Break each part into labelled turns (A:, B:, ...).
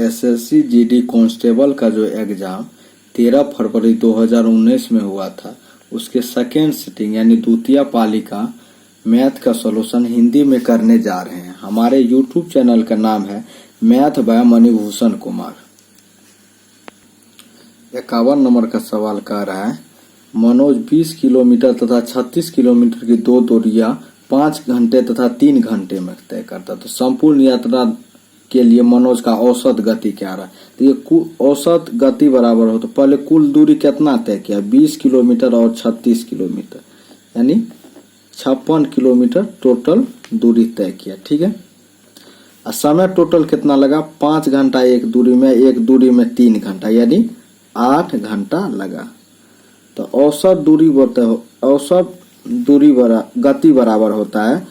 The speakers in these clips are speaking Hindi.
A: एसएससी जीडी कांस्टेबल का जो एग्जाम 13 फरवरी 2019 में हुआ था, उसके सेकेंड सिटिंग यानी द्वितीय पाली का मैथ का सॉल्यूशन हिंदी में करने जा रहे हैं। हमारे यूट्यूब चैनल का नाम है math bye Manibhushan Kumar. 51 number का सवाल कह रहा है, मनोज 20 किलोमीटर तथा 36 किलोमीटर की दो दूरियां 5 घंटे तथा 3 घंटे में तय करता। तो संपूर्ण यात्रा के लिए मनोज का औसत गति क्या रहा? तो ये औसत गति बराबर हो, तो पहले कुल दूरी कितना तय किया? 20 किलोमीटर और 36 किलोमीटर यानी 56 किलोमीटर टोटल दूरी तय किया। ठीक है, और समय टोटल कितना लगा? 5 घंटा एक दूरी में 3 घंटा यानी 8 घंटा लगा। तो औसत दूरी गति बराबर होता है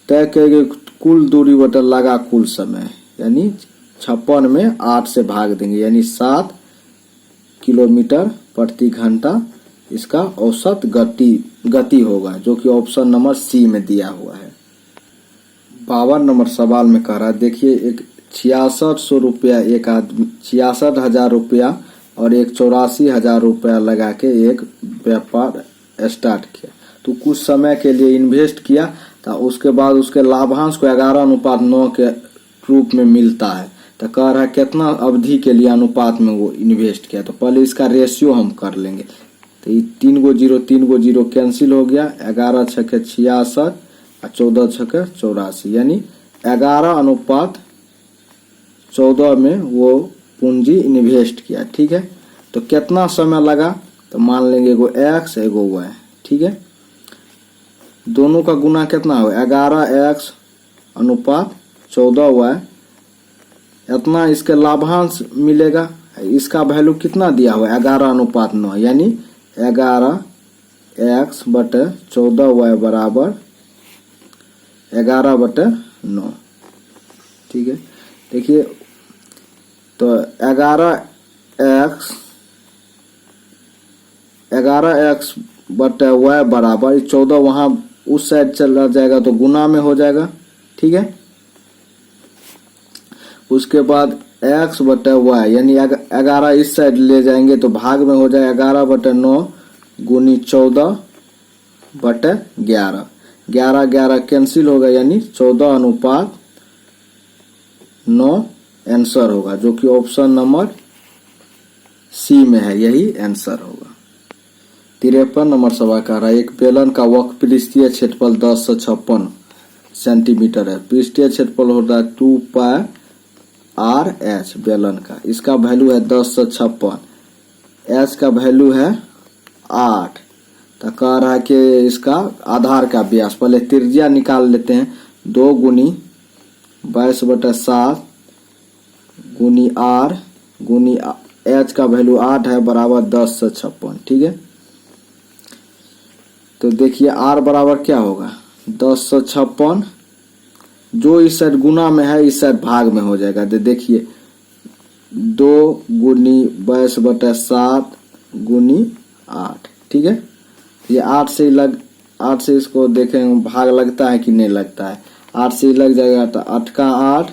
A: तय किए गए कुल दूरी बटा लगा कुल समय, यानी 56 में 8 से भाग देंगे यानी 7 किलोमीटर प्रति घंटा इसका औसत गति होगा, जो कि ऑप्शन नंबर सी में दिया हुआ है। 52 नंबर सवाल में कह रहा है, देखिए एक 6600 रुपया एक आदमी 66,000 रुपया और एक 84,000 रुपया लगा के एक व्यापार स्टार्ट किया। तो कुछ समय के लिए इन्वेस्ट किया, तो उसके बाद उसके लाभांश को 11:9 के रूप में मिलता है। तो कह रहा है कितना अवधि के लिए अनुपात में वो इन्वेस्ट किया। तो पहले इसका रेशियो हम कर लेंगे। तो ये 3 गो 0 कैंसिल हो गया, 11 छके 66 और 14 छके 84 यानी 11:14 में वो पूंजी इन्वेस्ट किया। ठीक है, तो कितना समय लगा? तो मान लेंगे एगो x एगो y। ठीक है, दोनों का गुना कितना हो? 11x अनुपात 14y, इतना इसके लाभांश मिलेगा। इसका वैल्यू कितना दिया हुआ? 11:9 यानी 11x बटे 14y बराबर 11/9। ठीक है, देखिए तो 11x बटे y बराबर 14, वहां उस साइड चला जाएगा तो गुना में हो जाएगा। ठीक है, उसके बाद x बटे y यानी 11 इस साइड ले जाएंगे तो भाग में हो जाएगा 11/9 गुनी 14/11, 11 कैंसिल होगा यानी 14:9 आंसर होगा, जो कि ऑप्शन नंबर सी में है, यही आंसर होगा। 53 नंबर सवाल कह रहा है, एक बेलन का वक्र पृष्ठीय क्षेत्रफल 10 से 56 सेंटीमीटर है। पृष्ठीय क्षेत्रफल होता है 2πr/h बेलन का। इसका वैल्यू है 10 से 56, h का वैल्यू है 8। तो कह रहा है कि इसका आधार का व्यास, पहले त्रिज्या निकाल लेते हैं। 2 गुनी 22/7 गुनी r गुनी h का वैल्यू 8 है बराबर 10 से 56। ठीक है, तो देखिए r बराबर क्या होगा? 10 से 56, जो इस साइड गुना में है इस साइड भाग में हो जाएगा। देखिए 2 गुनी 22/7 गुनी 8। ठीक है, ये 8 से इसको देखें भाग लगता है कि नहीं लगता है। 8 से लग जाएगा तो 8 का 8,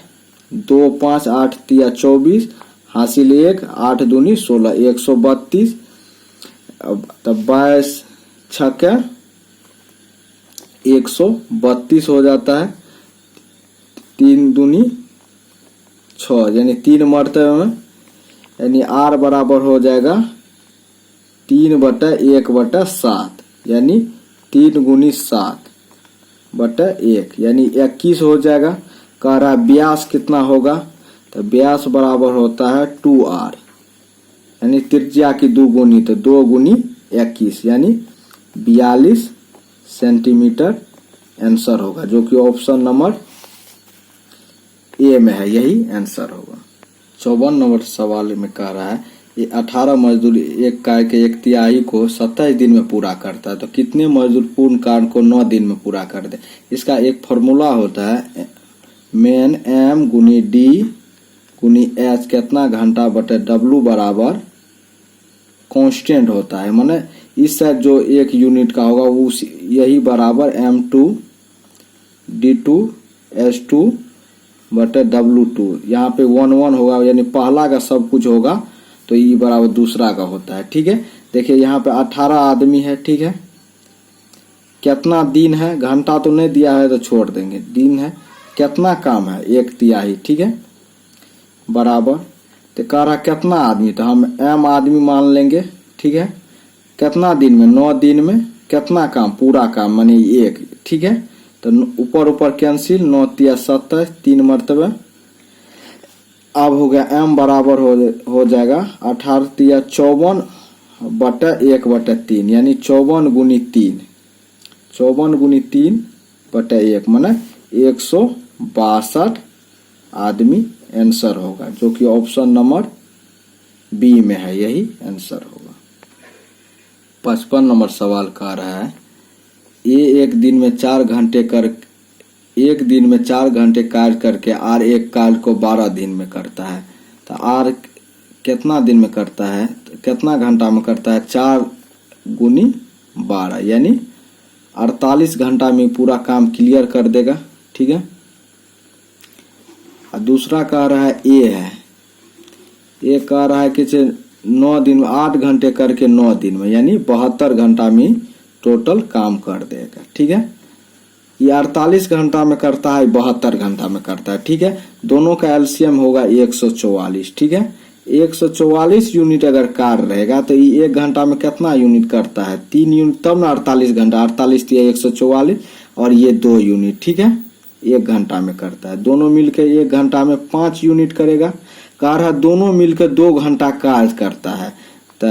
A: 2 5 8 3 24 हासिल 1, 8 दूनी 16 132। तब 22 छक्के 132 हो जाता है, 3 दूनी 6 यानी 3 मरतबे में, यानी r बराबर हो जाएगा 3/1/7 यानी 3 गुनी 7/1 यानी 21 हो जाएगा। कह रहा है व्यास कितना होगा? तो व्यास बराबर होता है 2r यानी त्रिज्या की 2 गुनी, तो 2 गुनी 21 यानी 42 सेंटीमीटर आंसर होगा, जो कि ऑप्शन नंबर ए में है, यही आंसर होगा। 54 नंबर सवाल में कह रहा है, ये 18 मजदूर एक कार्य के 1/3 को 27 दिन में पूरा करता है, तो कितने मजदूर पूर्ण कार्य को 9 दिन में पूरा कर दे? इसका एक फॉर्मूला होता है मेन m गुनी d गुनी h कितना घंटा बटे w बराबर कांस्टेंट होता है, माने इस साइड जो 1 यूनिट का होगा वो यही बराबर m2 d2 s2 बटे W2। यहाँ पे 1 होगा यानी पहला का सब कुछ होगा तो ई बराबर दूसरा का होता है। ठीक है, देखिए यहाँ पे 18 आदमी है। ठीक है, कितना दिन है, घंटा तो नहीं दिया है तो छोड़ देंगे, दिन है। कितना काम है, 1/3। ठीक है, बराबर तो कह रहा कितना आदमी, तो हम m आदमी मान लेंगे। ठीक है, कितना दिन में, 9 दिन में कितना काम, पूरा काम माने 1। ठीक है, तो ऊपर ऊपर कैंसिल, 9×3 = 27, 3 मरतबे। अब हो गया m बराबर हो जाएगा 18×3 = 54 बटा 1/3 यानी 54 गुनी 3, 54 गुनी 3 बटा 1 माने 162 आदमी आंसर होगा, जो कि ऑप्शन नंबर बी में है, यही आंसर होगा। 55 नंबर सवाल कह रहा है एक दिन में 4 घंटे कार्य करके R एक कार्य को 12 दिन में करता है। तो R कितना दिन में करता है, तो कितना घंटा में करता है, 4 गुनी 12 यानी 48 घंटा में पूरा काम क्लियर कर देगा। ठीक है, और दूसरा कह रहा है ए है, ये कह रहा है कि 9 दिन में 8 घंटे करके 9 दिन में यानी 72 घंटा में टोटल काम कर देगा। ठीक है, ये 48 घंटा में करता है, 72 घंटा में करता है। ठीक है, दोनों का एलसीएम होगा 144। ठीक है, 144 यूनिट अगर कार्य रहेगा तो ये 1 घंटा में कितना यूनिट करता है, 3 यूनिट, तब ना 48 घंटा, 48 × 144 और ये 2 यूनिट। ठीक है, 1 घंटा में करता है, दोनों मिलकर 1 घंटा में 5 यूनिट करेगा। कह रहा दोनों मिलकर 2 घंटा कार्य करता है, तो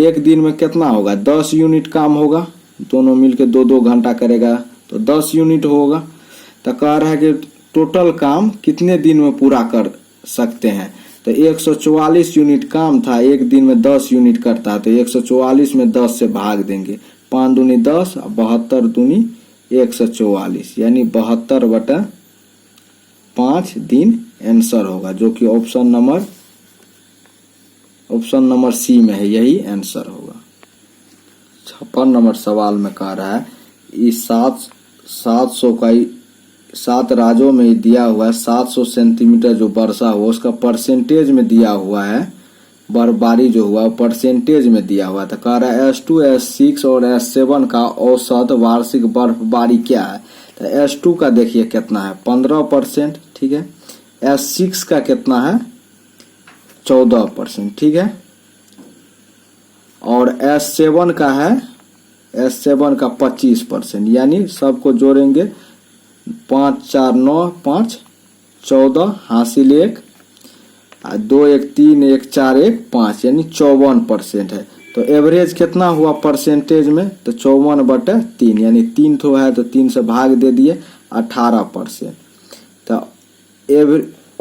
A: 1 दिन में कितना होगा, 10 यूनिट काम होगा, दोनों मिलकर 2-2 घंटा करेगा तो 10 यूनिट होगा। तो कह रहा है कि टोटल काम कितने दिन में पूरा कर सकते हैं, तो 144 यूनिट काम था, 1 दिन में 10 यूनिट करता है, तो 144 में 10 से भाग देंगे, 5 दूनी 10, 72 दूनी 144 यानी 72/5 दिन आंसर होगा, जो कि ऑप्शन नंबर सी में है, यही आंसर होगा। 56 नंबर सवाल में कह रहा है इस 700 का 7 राज्यों में दिया हुआ है 700 सेंटीमीटर जो वर्षा हुआ उसका परसेंटेज में दिया हुआ है, बर्फबारी जो हुआ परसेंटेज में दिया हुआ। तो कह रहा है S2, S6 और S7 का औसत वार्षिक बर्फबारी क्या है। तो S2 का देखिए कितना है, 15%। ठीक है, S6 का कितना है, 14%। ठीक है, और S7 का है, S7 का 25% यानी सबको जोड़ेंगे 5 4 9 5 14 हासिल 1 2 1 3 1 4 1 5 यानी 54% है। तो एवरेज कितना हुआ परसेंटेज में, तो 54/3 यानी 3 ठो है तो 3 से भाग दे दिए 18%। तो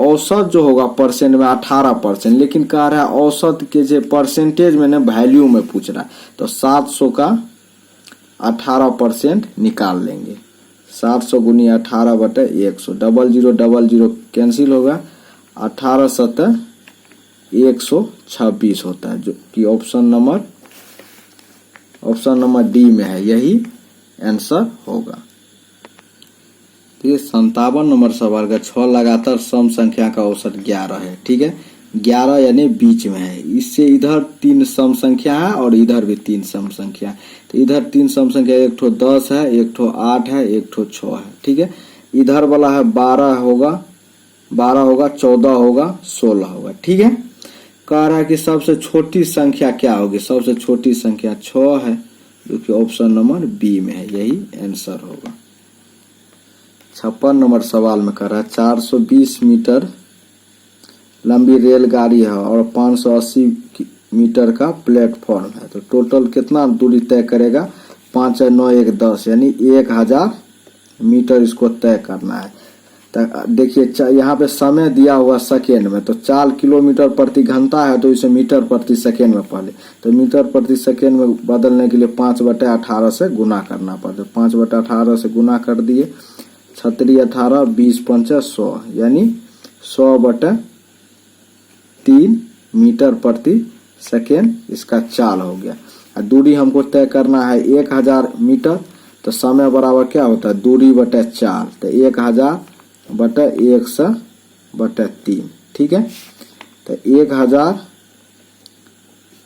A: औसत जो होगा परसेंट में 18%, लेकिन कह रहा है औसत के जो परसेंटेज में ना वैल्यू में पूछ रहा है, तो 700 का 18% निकाल लेंगे, 700 गुनी 18/100, 0000 कैंसिल होगा, 18 7 126 होता है, जो कि ऑप्शन नंबर डी में है, यही आंसर होगा। ठीक है, 57 नंबर सवाल का 6 लगातार सम संख्या का औसत 11 है। ठीक है, 11 यानी बीच में है, इससे इधर 3 सम संख्या है और इधर भी 3 सम संख्या है। तो इधर 3 सम संख्या, एक ठो 10 है, एक ठो 8 है, एक ठो 6 है। ठीक है, इधर वाला है 12 होगा, 14 होगा, 16 होगा। ठीक है, कह रहा है कि सबसे छोटी संख्या क्या होगी, सबसे छोटी संख्या 6 है, जो कि ऑप्शन नंबर बी में है, यही आंसर होगा। 56 नंबर सवाल में कह रहा है 420 मीटर लंबी रेलगाड़ी है और 580 मीटर का प्लेटफॉर्म है, तो टोटल कितना दूरी तय करेगा, 5 9 1 10 यानी 1000 मीटर इसको तय करना है। तो देखिए यहाँ पे समय दिया हुआ सेकेंड में, तो 4 किलोमीटर प्रति घंटा है तो इसे मीटर प्रति सेकेंड में पहले, तो मीटर प्रति सेकेंड में बदलने के लिए 5/18 से गुना करना पड़ता है, 5/18 से गुना कर दिए, 36 18 20 5 100 यानी 100/3 मीटर प्रति सेकेंड इसका चाल हो गया। और दूरी हमको तय करना है 1000 मीटर, तो समय बराबर क्या होता है, दूरी बटे चाल, तो 1000/100 बटा 3, ठीक है। तो 1000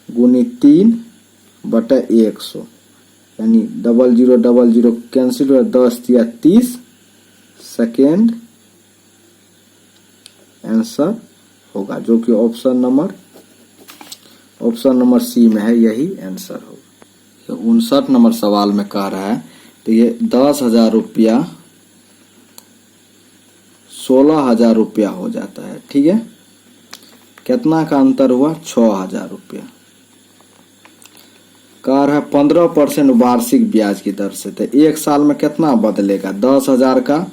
A: गुनी 3 बटा 100 यानी 0000 कैंसिल हुआ, 10 या 30 सेकेंड आंसर होगा, जो कि ऑप्शन नंबर सी में है, यही आंसर होगा। 59 नंबर सवाल में कह रहा है तो ये 10,000 रुपया 16,000 रुपया हो जाता है, ठीक है। कितना का अंतर हुआ? 6,000 रुपया। कह रहा है 15% वार्षिक ब्याज की दर से, तो एक साल में कितना बदलेगा? 10,000 का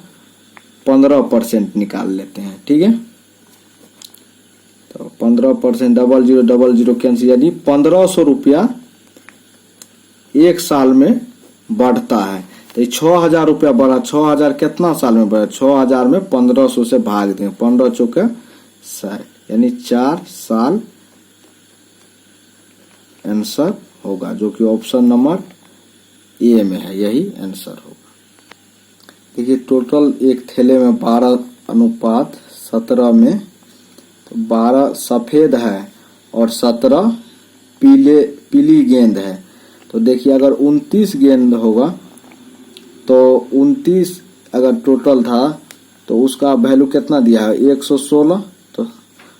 A: 15% निकाल लेते हैं, ठीक है। तो 15% 0000 कैंसिल, यानी 1500 रुपया एक साल में बढ़ता है। तो 6,000 रुपया बढ़ा, 6,000 कितना साल में बढ़ा? 6,000 में 1500 से भाग देंगे, 15 चौके 60, यानी 4 साल आंसर होगा, जो कि ऑप्शन नंबर ए में है, यही आंसर होगा। देखिए टोटल एक थैले में 12:17 में तो 12 सफेद है और 17 पीली गेंद है। तो देखिए अगर 29 गेंद होगा तो 29 अगर टोटल था तो उसका वैल्यू कितना दिया है? 116। तो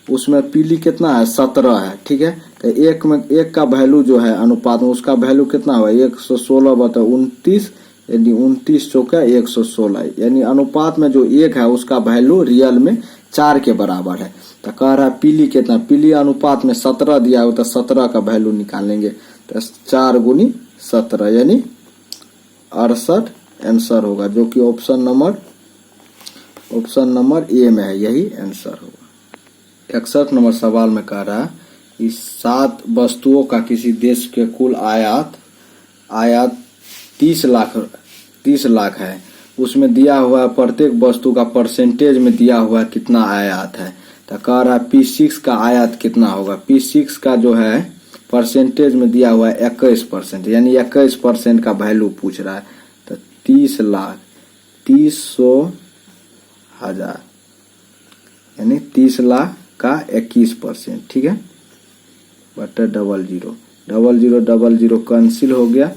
A: उसमें पीली कितना है? 17 है, ठीक है। तो एक में एक का वैल्यू जो है अनुपात में, उसका वैल्यू कितना हुआ? 116 बटा 29, यानी 29 चौका 116, यानी अनुपात में जो एक है उसका वैल्यू रियल में 4 के बराबर है। तो कह रहा है पीली कितना? पीली अनुपात में 17 दिया हो तो 17 का वैल्यू निकालेंगे, तो 4 गुनी 17 यानी 68 आंसर होगा, जो कि ऑप्शन नंबर ए में है, यही आंसर होगा। 61 नंबर सवाल में कह रहा है कि 7 वस्तुओं का किसी देश के कुल आयात 30 लाख है, उसमें दिया हुआ है प्रत्येक वस्तु का परसेंटेज में दिया हुआ है कितना आयात है। तो कह रहा है P6 का आयात कितना होगा? P6 का जो है परसेंटेज में दिया हुआ है 21%, यानी 21% का वैल्यू पूछ रहा है। तो 30 लाख 30,000 यानी 30 लाख का 21%, ठीक है, बटा 0000 कैंसिल हो गया,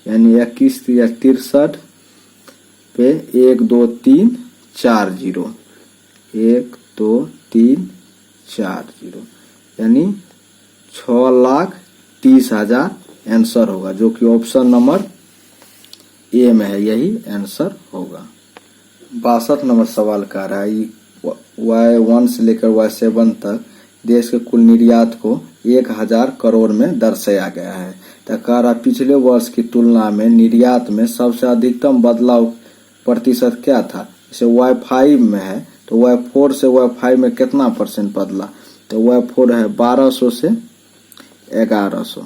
A: यानी 21 या 63 पे 1 2 3 4 0, 1 2 3 4 0, यानी 6,30,000 आंसर होगा, जो कि ऑप्शन नंबर ए में है, यही आंसर होगा। 62 नंबर सवाल का रहा है Y1 से लेकर Y7 तक देश के कुल निर्यात को 1,000 करोड़ में दर्शाया गया है। तो कह रहा पिछले वर्ष की तुलना में निर्यात में सबसे अधिकतम बदलाव प्रतिशत क्या था? जैसे Y5 में है तो Y4 से Y5 में कितना परसेंट बदला? तो Y4 है 1200 से 1100,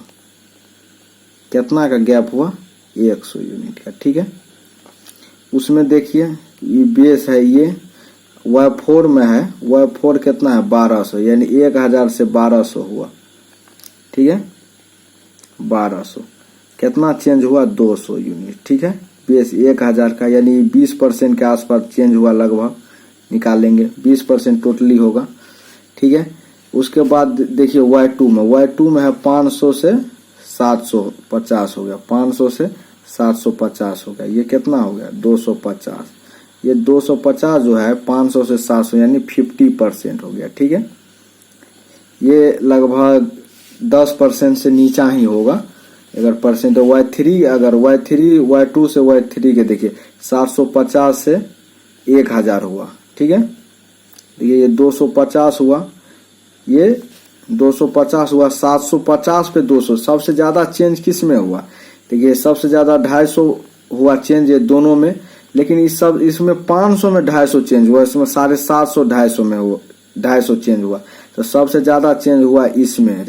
A: कितना का गैप हुआ? 100 यूनिट का, ठीक है। उसमें देखिए ये बेस है, ये Y4 में है, Y4 कितना है? 1200, यानी 1,000 से 1200 हुआ, ठीक है। 1200 कितना चेंज हुआ? 200 यूनिट, ठीक है। बेस 1,000 का, यानी 20% के आसपास चेंज हुआ लगभग, निकालेंगे 20% टोटली होगा, ठीक है। उसके बाद देखिए Y2 में है 500 से 750 हो गया, 500 से 750 हो गया, ये कितना हो गया? 250। ये 250 जो है 500 से 700 यानी 50% हो गया, ठीक है। ये लगभग 10% से नीचा ही होगा अगर परसेंट। Y3 अगर Y2 से Y3 के देखिए 750 से 1,000 हुआ, ठीक है। देखिए ये 250 हुआ, ये 250 हुआ, 750 पे 200, सबसे ज्यादा चेंज किस में हुआ? देखिए सबसे ज्यादा 250 हुआ चेंज ये दोनों में, लेकिन इसमें 500 में 250 चेंज हुआ, इसमें 750 250 में हुआ, 250 चेंज हुआ। तो सबसे ज्यादा चेंज हुआ इसमें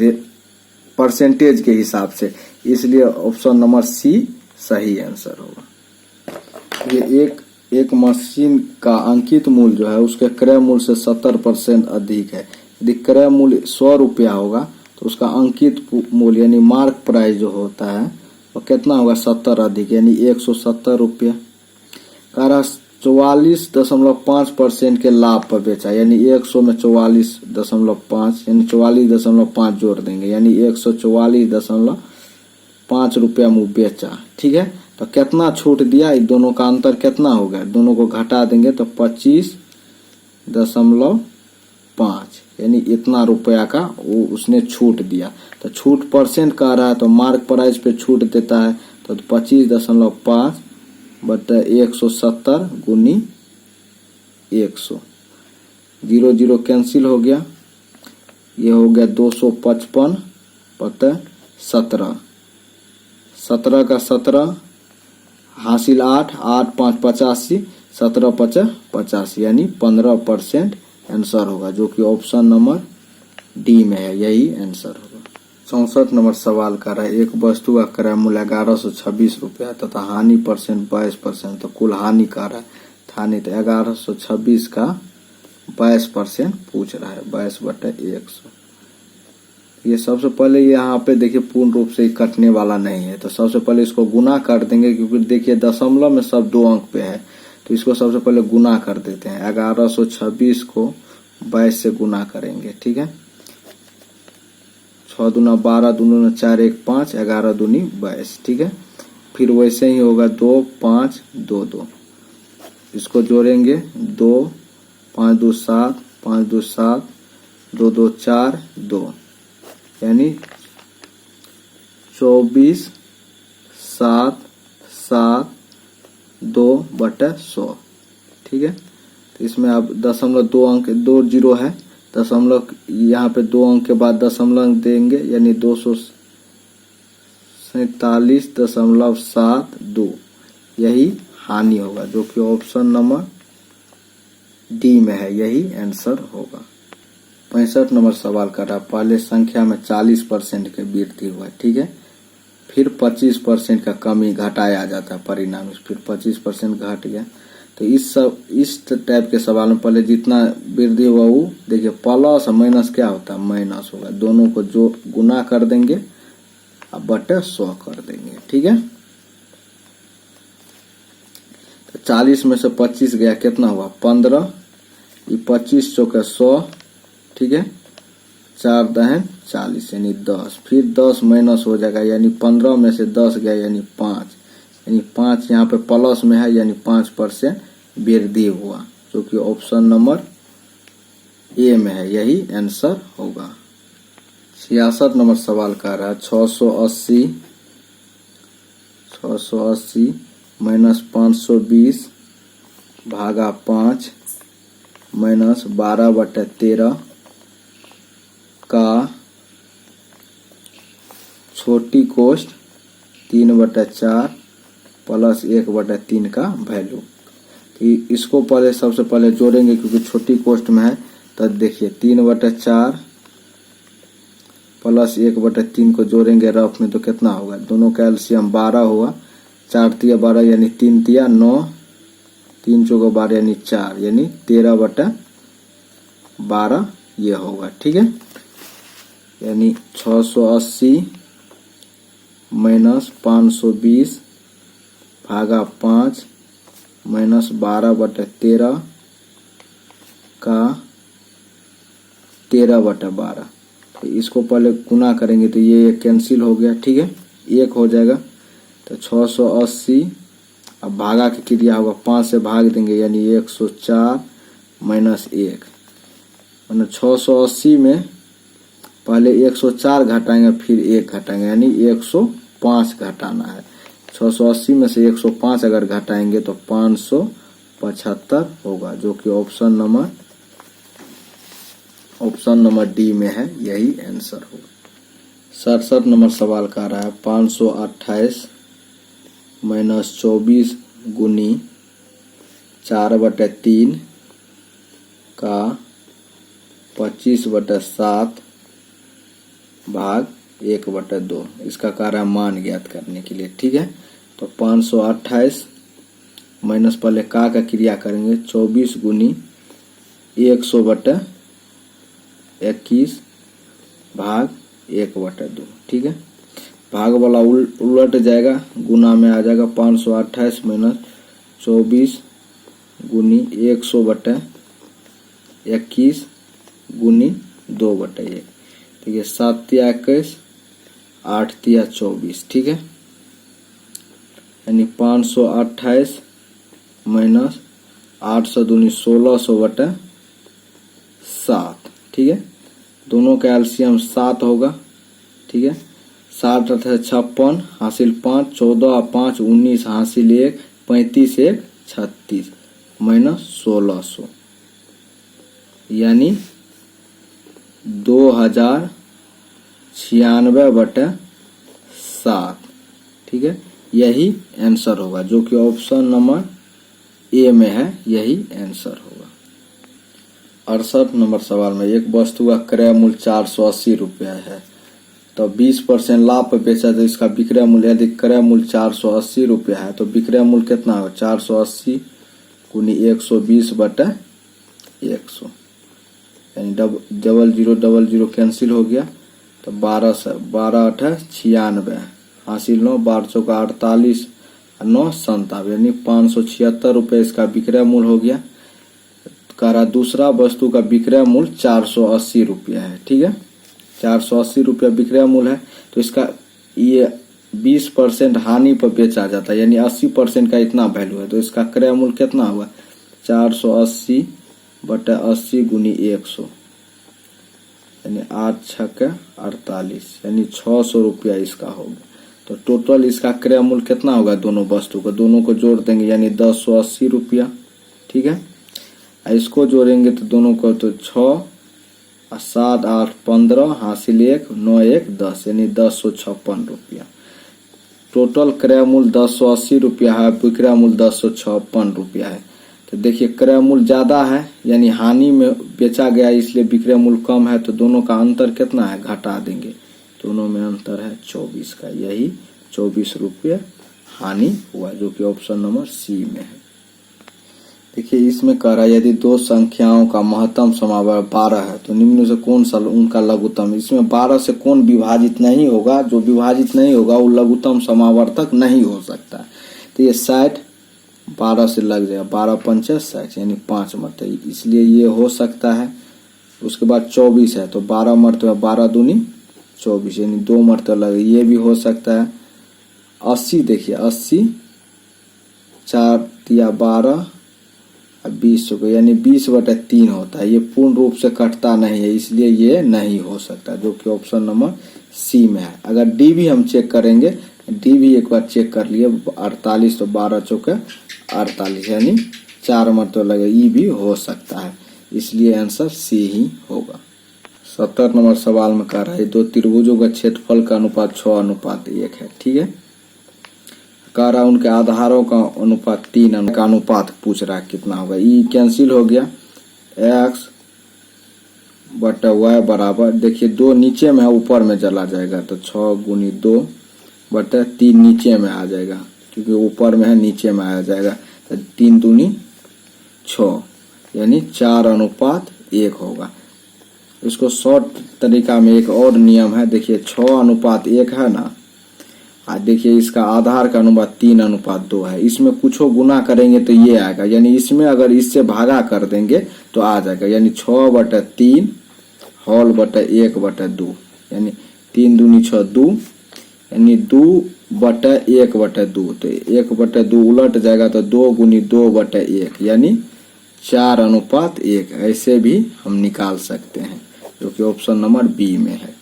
A: परसेंटेज के हिसाब से, इसलिए ऑप्शन नंबर सी सही आंसर होगा। ये एक मशीन का अंकित मूल्य जो है उसके क्रय मूल्य से 70% अधिक है। यदि क्रय मूल्य 100 रुपया होगा तो उसका अंकित मूल्य यानी मार्क प्राइस जो होता है वो कितना होगा? 70 अधिक, यानी 170 रुपया। कह रहा 44.5% के लाभ पर बेचा, यानी 100 में 44.5 यानी 44.5 जोड़ देंगे, यानी 144.5 रुपया में बेचा। ठीक है, तो कितना छूट दिया, इन दोनों का अंतर कितना हो गया, दोनों को घटा देंगे तो 25.5 यानी इतना रुपया का वो उसने छूट दिया। तो छूट परसेंट कह रहा है तो मार्क प्राइस पे छूट देता है, तो 25.5 बटा 170 गुनी 100, 0 0 कैंसिल हो गया, ये हो गया 255 बटा 17, 17 का 17 हासिल 8, 8 5 85, 17 5 85 यानी 15% आंसर होगा, जो कि ऑप्शन नंबर डी में है, यही आंसर होगा। 64 नंबर सवाल कर रहा है, एक वस्तु का क्रय मूल्य 1126 रुपया तथा हानि परसेंट 22%, तो कुल हानि का रहा है, हानि तो 1126 का 22% पूछ रहा है, 22/100। ये सबसे पहले यहाँ पे देखिए पूर्ण रूप से कटने वाला नहीं है, तो सबसे पहले इसको गुना कर देंगे, क्योंकि देखिए दशमलव में सब 2 अंक पे है, तो इसको सबसे पहले गुना कर देते हैं। 1126 को 22 से गुना करेंगे। ठीक है, 6 दूना 12, दूना 4 1 5, 11 दूनी 22। ठीक है, फिर वैसे ही होगा 2 5 2 2, इसको जोड़ेंगे 2 5 2 7, 5 2 7, 2 2 4 2, यानी 24 7 7 2/100। ठीक है, तो इसमें अब दशमलव 2 अंक 2 जीरो है, दशमलव यहाँ पे 2 अंक के बाद दशमलव देंगे, यानी 247.72, यही हानि होगा, जो कि ऑप्शन नंबर डी में है, यही आंसर होगा। 65 नंबर सवाल कर रहा है, पहले संख्या में 40% की वृद्धि हुआ। ठीक है, फिर 25% का कमी घटाया जाता है परिणाम, फिर 25% घट गया। तो इस टाइप के सवाल में पहले जितना वृद्धि हुआ वो देखिए प्लस और माइनस क्या होता है, माइनस होगा, दोनों को जो गुना कर देंगे अब बटे 100 कर देंगे। ठीक है, तो 40 में से 25 गया, कितना हुआ 15, ये 25 चौके 100। ठीक है, 4 दहन 40 यानी 10, फिर 10 माइनस हो जाएगा, यानी 15 में से 10 गया यानी 5, यानी 5 यहाँ पे प्लस में है, यानी 5% वृद्धि हुआ, जो कि ऑप्शन नंबर ए में है, यही आंसर होगा। 66 नंबर सवाल कर रहा है, 680 माइनस 520 भागा 5 माइनस 12/13 का छोटी कोष्ट 3/4 प्लस 1/3 का वैल्यू। इसको पहले सबसे पहले जोड़ेंगे, क्योंकि छोटी कोष्ट में है, तो देखिए 3/4 प्लस 1/3 को जोड़ेंगे रफ में, तो कितना होगा, दोनों का एलसीएम 12 हुआ, 4 तिया 12 यानी 3 तिया 9, 3 चौका 12 यानी 4, यानी 13/12 ये होगा। ठीक है, यानी 680 माइनस 520 भागा 5 माइनस 12/13 का 13/12, तो इसको पहले गुना करेंगे तो ये कैंसिल हो गया। ठीक है, 1 हो जाएगा, तो 680 अब भागा की क्रिया होगा, 5 से भाग देंगे, यानी 104 माइनस 1, मतलब 680 में पहले 104 घटाएंगे, फिर 1 घटाएंगे, यानी 105 घटाना है। 680 में से 105 अगर घटाएंगे तो 575 होगा, जो कि ऑप्शन नंबर डी में है, यही आंसर होगा। 67 नंबर सवाल का रहा है, 528 माइनस 24 गुनी 4/3 का 25/7 भाग 1/2, इसका कार्य मान ज्ञात करने के लिए। ठीक है, तो 528 माइनस पहले का क्रिया करेंगे, 24 गुनी 100/21 भाग 1/2। ठीक है, भाग वाला उलट जाएगा, गुना में आ जाएगा, 528 माइनस 24 गुनी 100/21 गुनी 2/1। ठीक है, 7 तिया 21, 8 तिया 24। ठीक है, यानी 528 माइनस 800 दूनी 1600/7। ठीक है, दोनों का एलसीएम 7 होगा। ठीक है, 7 अठे 56 हासिल 5, 14 5 19 हासिल 1, 35 1 36 माइनस 1600, यानी 2096/7। ठीक है, यही आंसर होगा, जो कि ऑप्शन नंबर ए में है, यही आंसर होगा। 68 नंबर सवाल में एक वस्तु का क्रय मूल्य 480 रुपया है, तो 20% लाभ पर बेचा तो इसका विक्रय मूल्य, यदि क्रय मूल्य 480 रुपया है तो विक्रय मूल्य कितना होगा? 480 गुनी 120/100, यानी 0000 कैंसिल हो गया, तो 12 अठे 96 हासिल 9, 12 चौका 48 और 9 97, यानी 576 रुपये इसका विक्रय मूल्य हो गया। कह रहा दूसरा वस्तु का विक्रय मूल्य 480 रुपया है। ठीक है, 480 रुपया विक्रय मूल्य है, तो इसका ये 20% हानि पर बेचा जाता है, यानी 80% का इतना वैल्यू है, तो इसका क्रय मूल्य कितना हुआ? 480/80 गुनी 100, यानी 8 छक्के 48, यानी 600 रुपया इसका होगा। तो टोटल इसका क्रय मूल्य कितना होगा? दोनों वस्तु को, दोनों को जोड़ देंगे यानी 1080 रुपया। ठीक है, इसको जोड़ेंगे तो दोनों को, तो 6 7 8 15 हासिल 1 9 1 10, यानी 1056 रुपया। टोटल क्रय मूल्य 1080 रुपया है, विक्रय मूल्य 1056 रुपया है। तो देखिए क्रय मूल्य ज्यादा है, यानी हानि में बेचा गया, इसलिए विक्रय मूल्य कम है, तो दोनों का अंतर कितना है? घटा देंगे, दोनों में अंतर है 24 का, यही 24 रुपये हानि हुआ, जो कि ऑप्शन नंबर सी में है। देखिए इसमें कह रहा है यदि दो संख्याओं का महत्तम समावर्त 12 है तो निम्न से कौन सा उनका लघुत्तम। इसमें 12 से कौन विभाजित नहीं होगा? जो विभाजित नहीं होगा वो लघुत्तम समावर्तक नहीं हो सकता। तो ये 60 12 से लग जाएगा, 12 पंचे 60, यानी 5 मरतबा, इसलिए ये हो सकता है। उसके बाद 24 है, तो 12 मरतबा 12 दूनी 24, यानी 2 मरतबा लगे, ये भी हो सकता है। 80 देखिए 80 4 तिया 12 20 रुपये, यानी 20/3 होता है, ये पूर्ण रूप से कटता नहीं है, इसलिए ये नहीं हो सकता, जो कि ऑप्शन नंबर सी में है। अगर डी भी हम चेक करेंगे, डी भी एक बार चेक कर लिए, 48 तो 12 चौके 48, यानी 4 मरतबा लगे, ई भी हो सकता है, इसलिए आंसर सी ही होगा। 70 नंबर सवाल में कह रहा है दो त्रिभुजों का क्षेत्रफल का अनुपात 6:1 है। ठीक है, कह रहा उनके आधारों का अनुपात 3 का अनुपात पूछ रहा है कितना होगा। ई कैंसिल हो गया, x/y बराबर, देखिए 2 नीचे में है, ऊपर में चला जाएगा, तो 6 गुनी 2/3 नीचे में आ जाएगा, क्योंकि ऊपर में है नीचे में आ जाएगा, तो 3 दूनी 6, यानी 4:1 होगा। इसको शॉर्ट तरीका में एक और नियम है, देखिए 6:1 है ना, देखिए इसका आधार का अनुपात 3:2 है, इसमें कुछ गुना करेंगे तो ये आएगा, यानी इसमें अगर इससे भागा कर देंगे तो आ जाएगा, यानी 6/3 होल बटा 1/2, यानी 3 दूनी 6 2, यानी 2/1/2, तो 1/2 उलट जाएगा, तो 2 गुनी 2/1, यानी 4:1, ऐसे भी हम निकाल सकते हैं, जो कि ऑप्शन नंबर बी में है।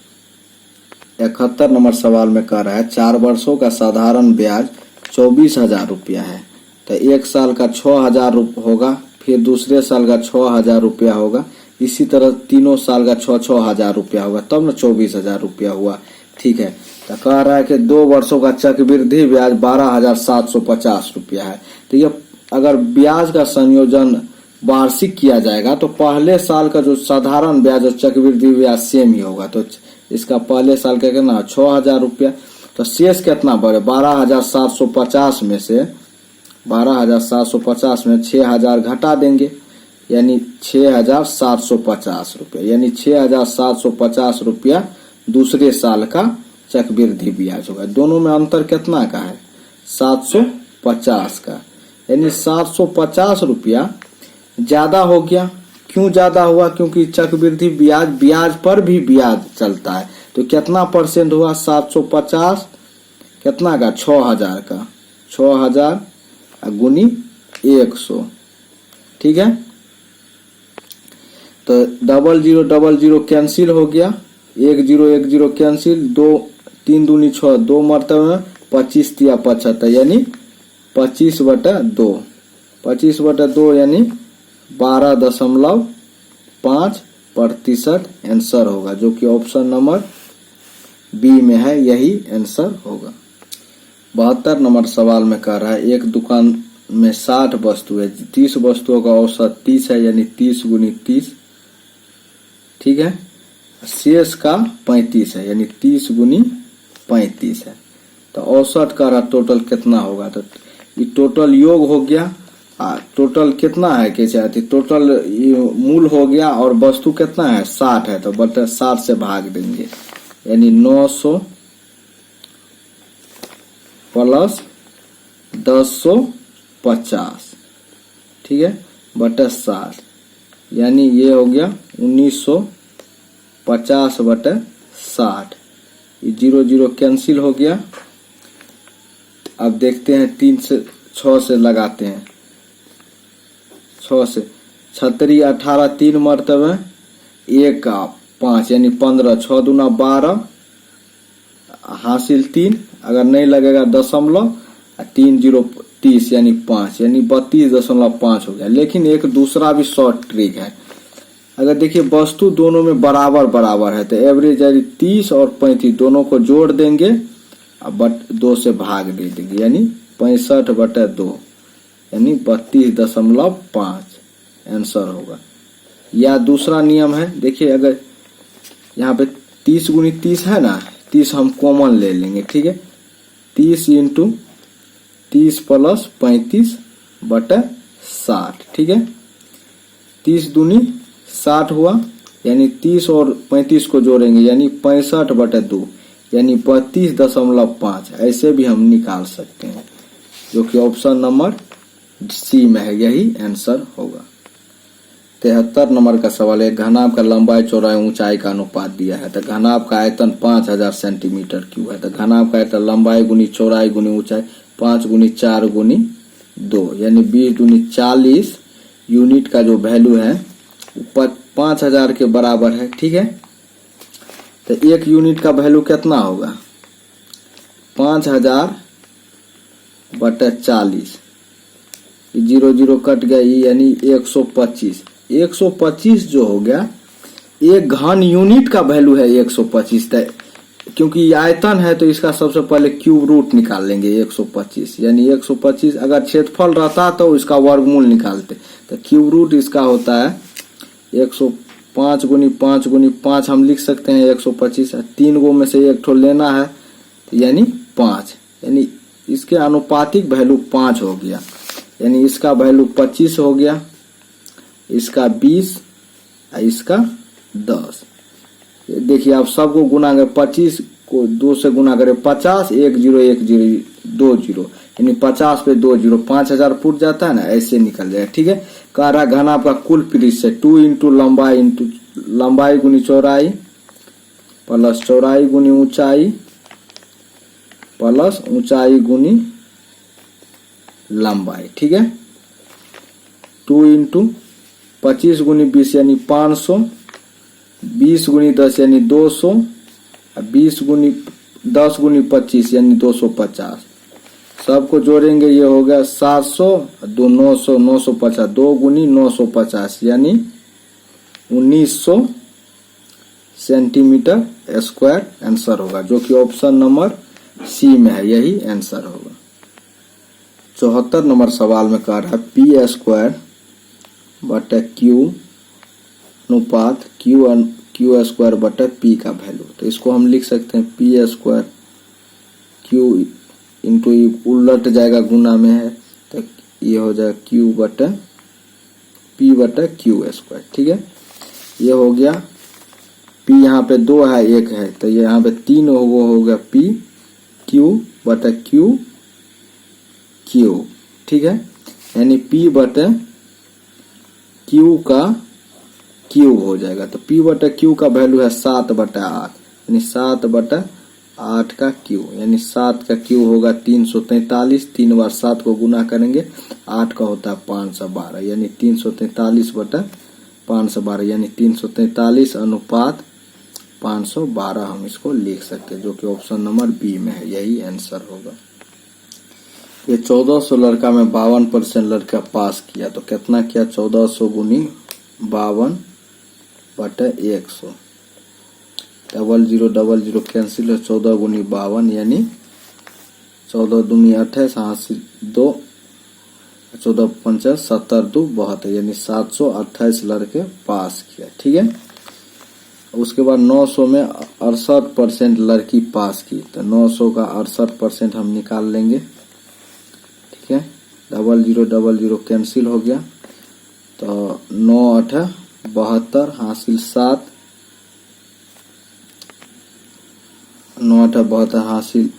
A: 71 नंबर सवाल में कह रहा है 4 वर्षों का साधारण ब्याज 24,000 रुपया है, तो 1 साल का 6,000 होगा, फिर दूसरे साल का 6,000 रुपया होगा, इसी तरह तीनों साल का 6,000 रुपया होगा, तब ना 24,000 रुपया हुआ। ठीक है, तो कह रहा है कि 2 वर्षों का चक्रवृद्धि ब्याज 12,750 रुपया है। तो ये अगर ब्याज का संयोजन वार्षिक किया जाएगा तो पहले साल का जो साधारण ब्याज और चक्रवृद्धि ब्याज सेम ही होगा, तो इसका पहले साल का कितना 6,000 रुपया, तो शेष कितना बढ़े 12,750 में से 12,750 में 6,000 घटा देंगे, यानी 6,750 रुपया, यानी 6,750 रुपया दूसरे साल का चक्रवृद्धि ब्याज होगा। दोनों में अंतर कितना का है 750 का, यानी 750 रुपया ज्यादा हो गया। क्यों ज्यादा हुआ? क्योंकि चक्रवृद्धि ब्याज, ब्याज पर भी ब्याज चलता है। तो कितना परसेंट हुआ? 750 कितना का? 6000 का। 6000 गुनी 100, ठीक है। तो 0000 कैंसिल हो गया, 1010 कैंसिल, 2 3 दूनी 6, 2 मरतबे में 25 तिया 75 यानी 25/2। 25/2 यानी 12.5% आंसर होगा, जो कि ऑप्शन नंबर बी में है, यही आंसर होगा। 72 नंबर सवाल में कह रहा है एक दुकान में 60 वस्तु है, 30 वस्तुओं का औसत 30 है, यानी 30 गुनी 30, ठीक है। शेष का 35 है, यानी 30 गुनी 35 है। तो औसत का रहा टोटल कितना होगा? तो ये टोटल योग हो गया। टोटल कितना है कैसे आती? टोटल मूल हो गया और वस्तु कितना है? 60 है, तो बटा 60 से भाग देंगे, यानी 900 प्लस 1050, ठीक है, बटा 60, यानी ये हो गया 1950/60। 0 कैंसिल हो गया। अब देखते हैं 3 से 6 से लगाते हैं। 6 से 36 18 3 मरतबे 1 का 5 यानी 15, 6 दूना 12 हासिल 3, अगर नहीं लगेगा दशमलव 3 0 30 यानी 5 यानी 32.5 हो गया। लेकिन एक दूसरा भी शॉर्ट ट्रिक है। अगर देखिए वस्तु दोनों में बराबर बराबर है तो एवरेज यानी 30 और 35 दोनों को जोड़ देंगे, बट 2 से भाग दे देंगे, यानी 65/2 यानी 32.5 आंसर होगा। या दूसरा नियम है, देखिए अगर यहाँ पे 30 गुनी 30 है ना, 30 हम कॉमन ले लेंगे, ठीक है। 30 × 30 प्लस 35/60, ठीक है। 30 दूनी 60 हुआ, यानी 30 और 35 को जोड़ेंगे, यानी 65/2 यानी 32.5। ऐसे भी हम निकाल सकते हैं, जो कि ऑप्शन नंबर सी में है, यही आंसर होगा। 73 नंबर का सवाल है घनाभ का लंबाई चौड़ाई ऊंचाई का अनुपात दिया है। तो घनाभ का आयतन 5000 सेंटीमीटर क्यूब है। तो घनाभ का आयतन लंबाई गुनी चौड़ाई गुनी ऊंचाई 5 गुनी 4 गुनी 2 यानी 20 दूनी 40 यूनिट का जो वैल्यू है 5000 के बराबर है, ठीक है। तो 1 यूनिट का वैल्यू कितना होगा? 5000/40, 0 कट गया, यानी 125। 125 जो हो गया, एक घन यूनिट का वैल्यू है 125। क्योंकि आयतन है तो इसका सबसे पहले क्यूब रूट निकाल लेंगे 125, यानी 125। अगर क्षेत्रफल रहता तो इसका वर्गमूल निकालते। तो क्यूब रूट इसका होता है 105 गुनी 5 गुनी 5 हम लिख सकते हैं 125। 3 गो में से एक ठो लेना है, यानी 5, यानी इसके अनुपातिक वैल्यू 5 हो गया, यानी इसका वैल्यू 25 हो गया, इसका 20, इसका 10। देखिए आप सबको गुना करें, 25 को 2 से गुना करें 50, 1 0 1 0 2 0 यानी 50 पे 2 0 5000 फुट जाता है ना, ऐसे निकल जाएगा, ठीक है। कह रहा घनाभ का कुल पृष्ठ है 2 × लंबाई गुनी चौड़ाई प्लस चौड़ाई गुनी ऊंचाई प्लस ऊंचाई गुनी लंबाई, ठीक है। 2 × 25 गुनी 20 यानी 500, 20 गुनी 10 यानी 200, 20 गुनी 10 गुनी 25 यानी 250। सबको जोड़ेंगे, ये हो गया 700, 2 900 950, 2 गुनी 950 यानी 1900 सेंटीमीटर स्क्वायर आंसर होगा, जो कि ऑप्शन नंबर सी में है, यही आंसर होगा। 74 नंबर सवाल में कह रहा है P² अनुपात Q² का वैल्यू। तो इसको हम लिख सकते हैं P² Q इंटू उलट जाएगा, गुना में है, तो ये हो जाएगा P/Q², ठीक है। ये हो गया P, यहाँ पे 2 है 1 है, तो ये यहाँ पे 3 हो गया PQ/Q, ठीक है। यानी P बटे Q का क्यूब हो जाएगा। तो P बटे Q का वैल्यू है 7/8, यानी 7/8 का क्यूब, यानी 7 का क्यूब होगा 343। 3 बार 7 को गुना करेंगे, 8 का होता है 512, यानी 343/512, यानी 343 अनुपात 512 हम इसको लिख सकते हैं, जो कि ऑप्शन नंबर बी में है, यही आंसर होगा। ये 1400 लड़का में 52% लड़का पास किया, तो कितना किया? 1400 गुनी 52/100, 0000 कैंसिल है, 14 गुनी 52, यानी 14 दूनी 28, हासिल 2, 14 पंचा 70, 2 72, यानी 728 लड़के पास किया। ठीक है, उसके बाद 900 में 68% लड़की पास की, तो 900 का 68% हम निकाल लेंगे। ठीक है, 0000 कैंसिल हो गया, तो 9 8 72, हासिल 7, 9 8 72, हासिल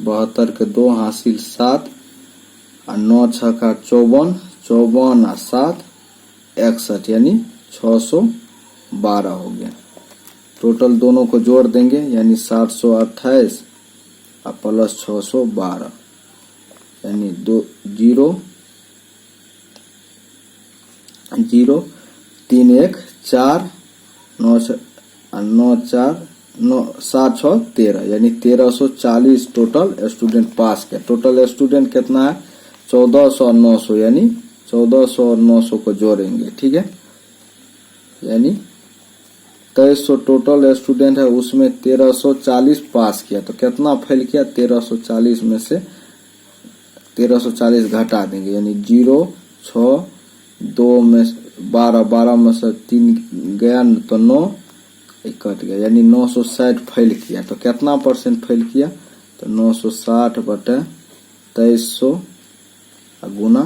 A: 72 के 2, हासिल 7, और 9 6 का 54, 54 और 7 61, यानी 612 हो गया। टोटल दोनों को जोड़ देंगे, यानी 728 और प्लस 612, यानी 2 0 0 3 1 4 9 9 4 9 7 6 13, यानी 1340 टोटल स्टूडेंट पास किया। टोटल स्टूडेंट कितना है? 1400 और 900, यानी 1400 और 900 को जोड़ेंगे। ठीक है, यानी 2300 टोटल स्टूडेंट है, उसमें 1340 पास किया, तो कितना फेल किया? 1340 में से 1340 घटा देंगे, यानी 0 6 2 में 12 12 में से 3 गया तो 9 कट गया, यानी 960 फेल किया। तो कितना परसेंट फेल किया? तो 960/2300 गुना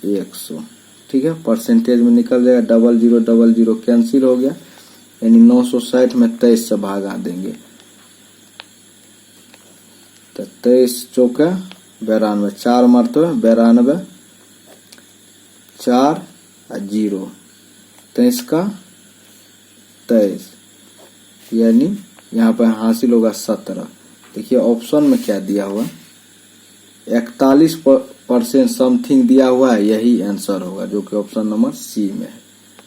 A: 100। ठीक है, परसेंटेज में निकल जाएगा, 0000 कैंसिल हो गया, यानी 960 में 23 से भागा देंगे, तो 23 चौके 92, 4 मरतबे 92, 4 और 0, 23 का 23, यानी यहाँ पर हासिल होगा 17। देखिए ऑप्शन में क्या दिया हुआ, 41% समथिंग दिया हुआ है, यही आंसर होगा, जो कि ऑप्शन नंबर सी में है।